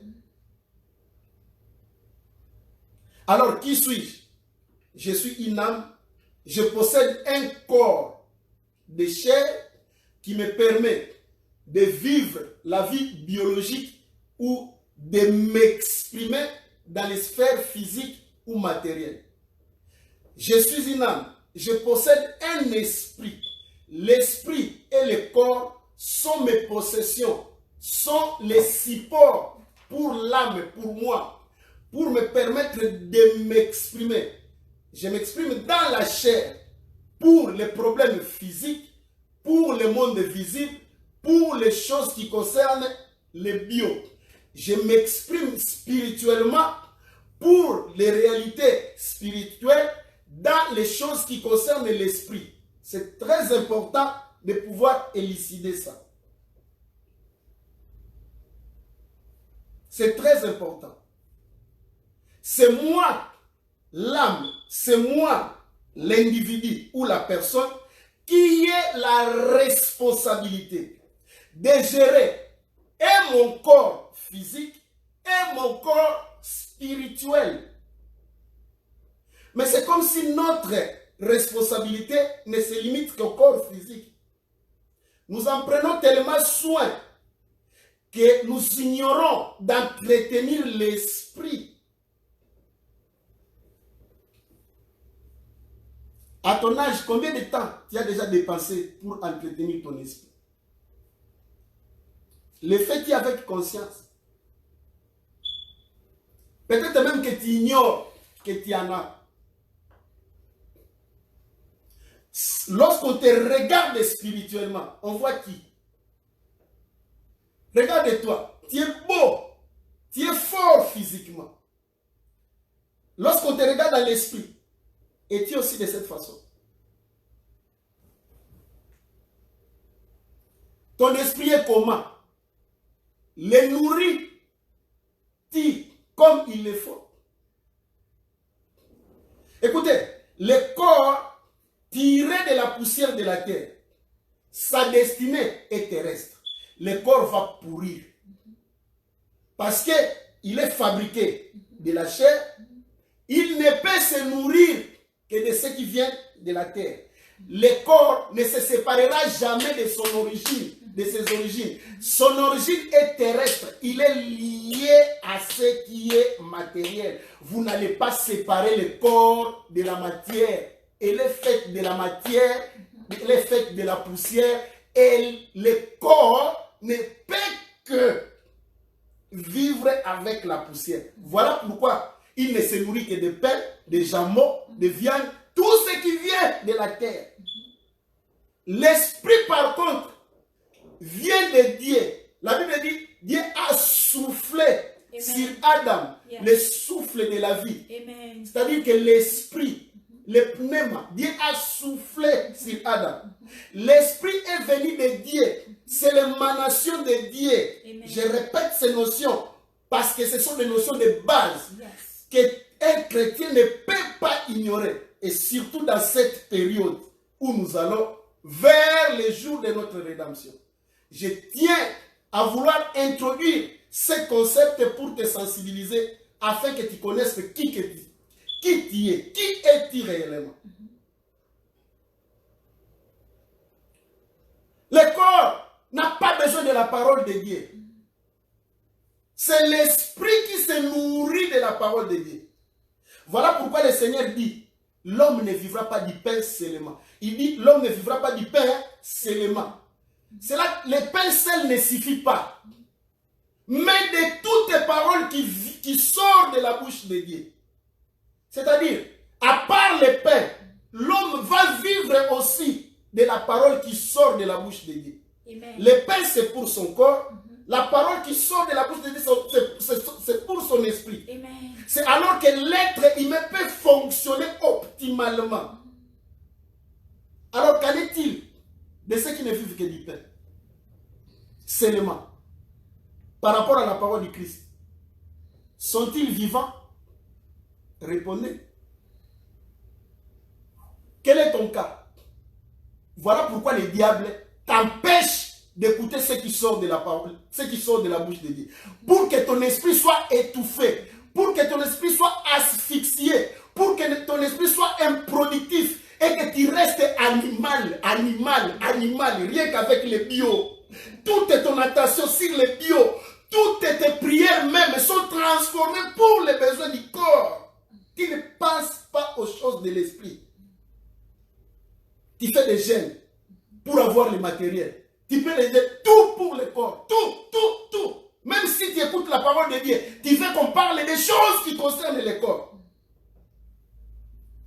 Alors, qui suis-je? Je suis une âme. Je possède un corps de chair qui me permet de vivre la vie biologique ou de m'exprimer dans les sphères physiques ou matérielles. Je suis une âme. Je possède un esprit. L'esprit et le corps sont mes possessions, sont les supports pour l'âme, pour moi, pour me permettre de m'exprimer. Je m'exprime dans la chair pour les problèmes physiques, pour le monde visible, pour les choses qui concernent le bio. Je m'exprime spirituellement pour les réalités spirituelles dans les choses qui concernent l'esprit. C'est très important de pouvoir élucider ça. C'est très important. C'est moi, l'âme, c'est moi, l'individu ou la personne qui ait la responsabilité de gérer et mon corps physique et mon corps spirituel. Mais c'est comme si notre responsabilité ne se limite qu'au corps physique. Nous en prenons tellement soin que nous ignorons d'entretenir l'esprit. À ton âge, combien de temps tu as déjà dépensé pour entretenir ton esprit? Le fais-tu avec conscience? Peut-être même que tu ignores que tu en as. Lorsqu'on te regarde spirituellement, on voit qui? Regarde-toi, tu es beau, tu es fort physiquement. Lorsqu'on te regarde dans l'esprit, es-tu aussi de cette façon? Ton esprit est comment? Le nourris-tu comme il le faut? Écoutez, le corps tiré de la poussière de la terre, sa destinée est terrestre. Le corps va pourrir. Parce qu'il est fabriqué de la chair, il ne peut se nourrir que de ce qui vient de la terre. Le corps ne se séparera jamais de son origine, de ses origines. Son origine est terrestre. Il est lié à ce qui est matériel. Vous n'allez pas séparer le corps de la matière. Elle est faite de la matière, elle est faite de la poussière, et le corps ne peut que vivre avec la poussière. Voilà pourquoi il ne se nourrit que de pain, de jambon, de viande, tout ce qui vient de la terre. L'esprit, par contre, vient de Dieu. La Bible dit, Dieu a soufflé sur Adam, le souffle de la vie. C'est-à-dire que l'esprit, le pneuma, Dieu a soufflé sur Adam. L'esprit est venu de Dieu. C'est l'émanation de Dieu. Je répète ces notions parce que ce sont des notions de base qu'un chrétien ne peut pas ignorer. Et surtout dans cette période où nous allons vers les jours de notre rédemption. Je tiens à vouloir introduire ces concepts pour te sensibiliser afin que tu connaisses qui tu es. Qui tu es? Qui es-tu réellement? Le corps n'a pas besoin de la parole de Dieu. C'est l'esprit qui se nourrit de la parole de Dieu. Voilà pourquoi le Seigneur dit, l'homme ne vivra pas du pain seulement. Il dit, l'homme ne vivra pas du pain seulement. C'est là que le pain seul ne suffit pas. Mais de toutes les paroles qui sortent de la bouche de Dieu. C'est-à-dire, à part le pain, l'homme va vivre aussi de la parole qui sort de la bouche de Dieu. Amen. Le pain, c'est pour son corps. La parole qui sort de la bouche de Dieu, c'est pour son esprit. C'est alors que l'être humain peut fonctionner optimalement. Alors, qu'en est-il de ceux qui ne vivent que du pain? Seulement. Par rapport à la parole du Christ. Sont-ils vivants? Répondez. Quel est ton cas? Voilà pourquoi le diable t'empêche d'écouter ce qui sort de la parole, ce qui sort de la bouche de Dieu. Pour que ton esprit soit étouffé, pour que ton esprit soit asphyxié, pour que ton esprit soit improductif et que tu restes animal, rien qu'avec les bio. Toute ton attention sur les bio, toutes tes prières même sont transformées pour les besoins du corps. Tu ne penses pas aux choses de l'esprit. Tu fais des jeûnes pour avoir le matériel. Tu peux les aider tout pour le corps. Tout. Même si tu écoutes la parole de Dieu, tu veux qu'on parle des choses qui concernent le corps.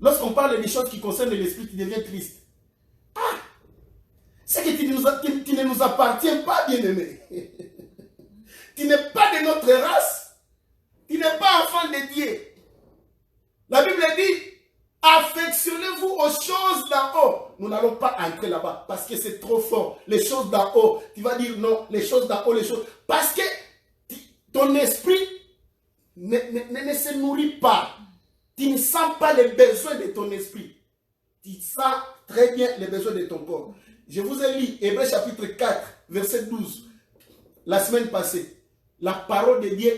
Lorsqu'on parle des choses qui concernent l'esprit, tu deviens triste. Ah! C'est que tu ne nous appartiens pas, bien-aimé. Tu n'es pas de notre race. Tu n'es pas enfant de Dieu. La Bible dit, affectionnez-vous aux choses d'en haut. Nous n'allons pas entrer là-bas parce que c'est trop fort. Les choses d'en haut. Tu vas dire non, les choses d'en haut, les choses. Parce que ton esprit ne se nourrit pas. Tu ne sens pas les besoins de ton esprit. Tu sens très bien les besoins de ton corps. Je vous ai lu Hébreux chapitre 4, verset 12. La semaine passée, la parole de Dieu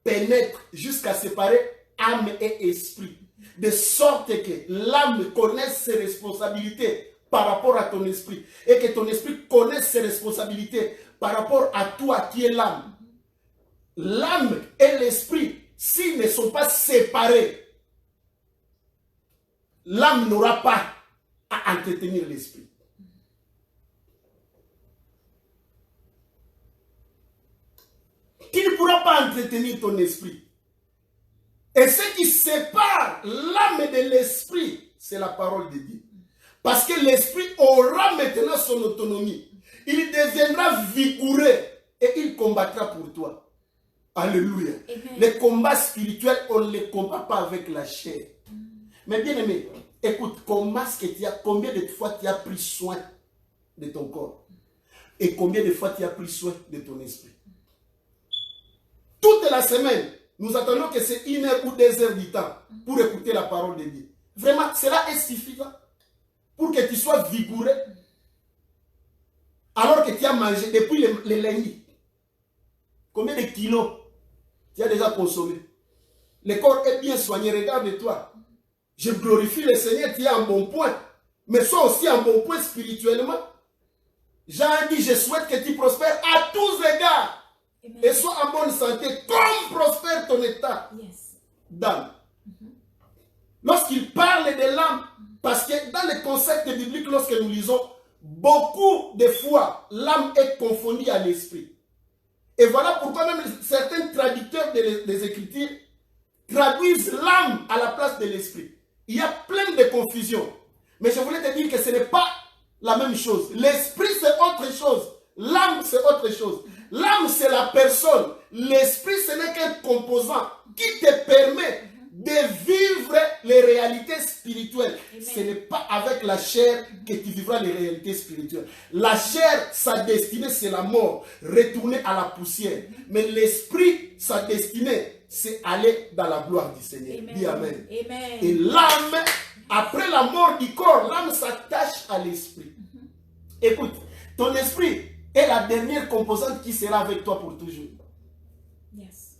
pénètre jusqu'à séparer âme et esprit. De sorte que l'âme connaisse ses responsabilités par rapport à ton esprit. Et que ton esprit connaisse ses responsabilités par rapport à toi qui es l'âme. L'âme et l'esprit, s'ils ne sont pas séparés, l'âme n'aura pas à entretenir l'esprit. Tu ne pourras pas entretenir ton esprit. Et ce qui sépare l'âme de l'esprit, c'est la parole de Dieu. Parce que l'esprit aura maintenant son autonomie. Il deviendra vigoureux et il combattra pour toi. Alléluia. Les combats spirituels, on ne les combat pas avec la chair. Mais bien aimé, écoute, combien de fois tu as pris soin de ton corps? Et combien de fois tu as pris soin de ton esprit? Toute la semaine, nous attendons que c'est 1 heure ou 2 heures du temps pour écouter la parole de Dieu. Vraiment, cela est suffisant pour que tu sois vigoureux. Alors que tu as mangé depuis les lundis. Combien de kilos tu as déjà consommé? Le corps est bien soigné, regarde-toi. Je glorifie le Seigneur, tu es en bon point. Mais sois aussi en bon point spirituellement. Jean dit, je souhaite que tu prospères à tous égards. Amen. Et sois en bonne santé, comme prospère ton état d'âme. Lorsqu'il parle de l'âme, parce que dans le concept biblique, lorsque nous lisons, beaucoup de fois, l'âme est confondue à l'esprit. Et voilà pourquoi même certains traducteurs des Écritures traduisent l'âme à la place de l'esprit. Il y a plein de confusion. Mais je voulais te dire que ce n'est pas la même chose. L'esprit, c'est autre chose. L'âme, c'est autre chose. L'âme, c'est la personne. L'esprit, ce n'est qu'un composant qui te permet de vivre les réalités spirituelles. Amen. Ce n'est pas avec la chair que tu vivras les réalités spirituelles. La chair, sa destinée, c'est la mort, retourner à la poussière. Mais l'esprit, sa destinée, c'est aller dans la gloire du Seigneur. Amen. Dis Amen. Amen. Et l'âme, après la mort du corps, l'âme s'attache à l'esprit. Écoute, ton esprit est la dernière composante qui sera avec toi pour toujours. Yes.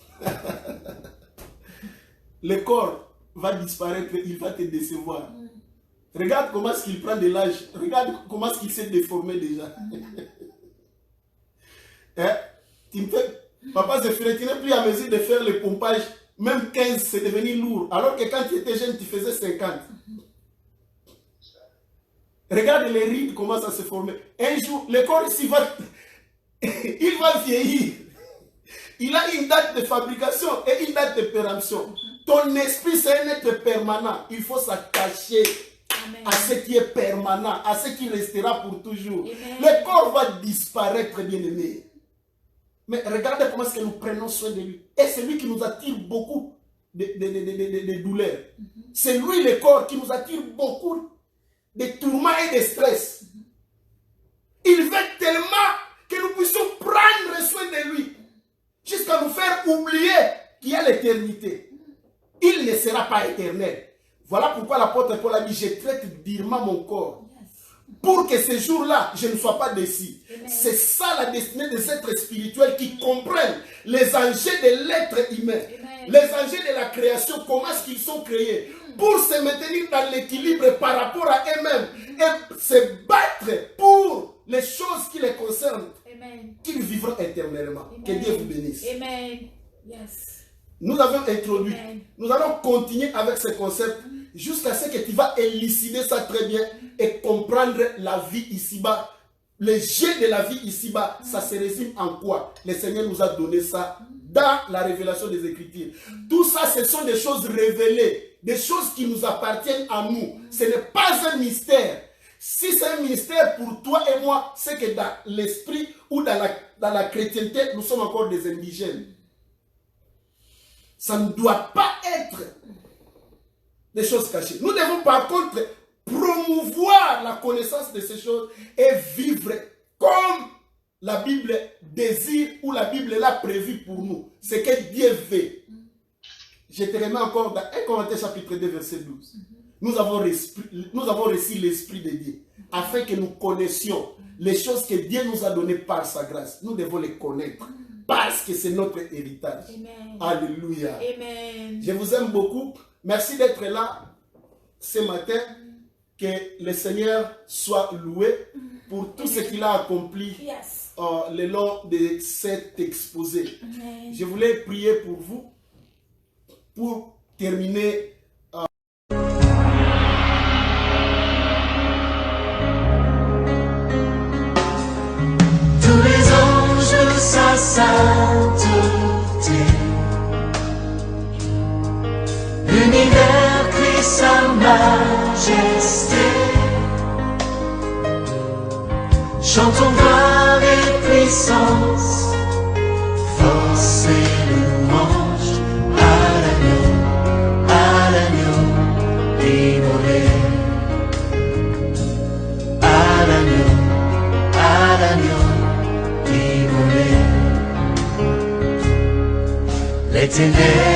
Le corps va disparaître, il va te décevoir. Regarde comment est-ce qu'il prend de l'âge. Regarde comment est-ce qu'il s'est déformé déjà. Hein? Papa Zéphirin, tu n'es plus à mesure de faire le pompage. Même 15, c'est devenu lourd. Alors que quand tu étais jeune, tu faisais 50. Regarde les rides, comment ça se former. Un jour, le corps ici il va vieillir. Il a une date de fabrication et une date de péremption. Ton esprit, c'est un être permanent. Il faut s'attacher à ce qui est permanent, à ce qui restera pour toujours. Amen. Le corps va disparaître, bien-aimé. Mais regardez comment est-ce que nous prenons soin de lui. Et c'est lui qui nous attire beaucoup de douleurs. C'est lui, le corps, qui nous attire beaucoup de tourments et de stress. Il veut tellement que nous puissions prendre soin de lui, jusqu'à nous faire oublier qu'il y a l'éternité. Il ne sera pas éternel. Voilà pourquoi l'apôtre Paul a dit, je traite durement mon corps, pour que ce jour-là, je ne sois pas déçu. C'est ça la destinée des êtres spirituels qui comprennent les enjeux de l'être humain, les enjeux de la création, comment est-ce qu'ils sont créés, pour se maintenir dans l'équilibre par rapport à eux-mêmes et se battre pour les choses qui les concernent, qu'ils vivront éternellement. Que Dieu vous bénisse. Amen. Yes. Nous avons introduit, nous allons continuer avec ce concept jusqu'à ce que tu vas élucider ça très bien et comprendre la vie ici-bas. Le jeu de la vie ici-bas, ça se résume en quoi? Le Seigneur nous a donné ça dans la révélation des Écritures. Tout ça, ce sont des choses révélées, des choses qui nous appartiennent à nous. Ce n'est pas un mystère. Si c'est un mystère pour toi et moi, c'est que dans l'esprit ou dans la chrétienté, nous sommes encore des indigènes. Ça ne doit pas être des choses cachées. Nous devons par contre promouvoir la connaissance de ces choses et vivre comme la Bible désire ou la Bible l'a prévu pour nous. Ce que Dieu veut. Je te remets encore dans 1 Corinthiens chapitre 2 verset 12. Nous avons reçu l'Esprit de Dieu afin que nous connaissions les choses que Dieu nous a données par sa grâce. Nous devons les connaître parce que c'est notre héritage. Amen. Alléluia. Amen. Je vous aime beaucoup. Merci d'être là ce matin. Que le Seigneur soit loué pour tout ce qu'il a accompli le long de cet exposé. Amen. Je voulais prier pour vous pour terminer. Tous les anges, sa sainteté, l'univers crie sa majesté. Chantons gloire et puissance, force et louange à l'agneau immolé, à l'agneau immolé. Les ténèbres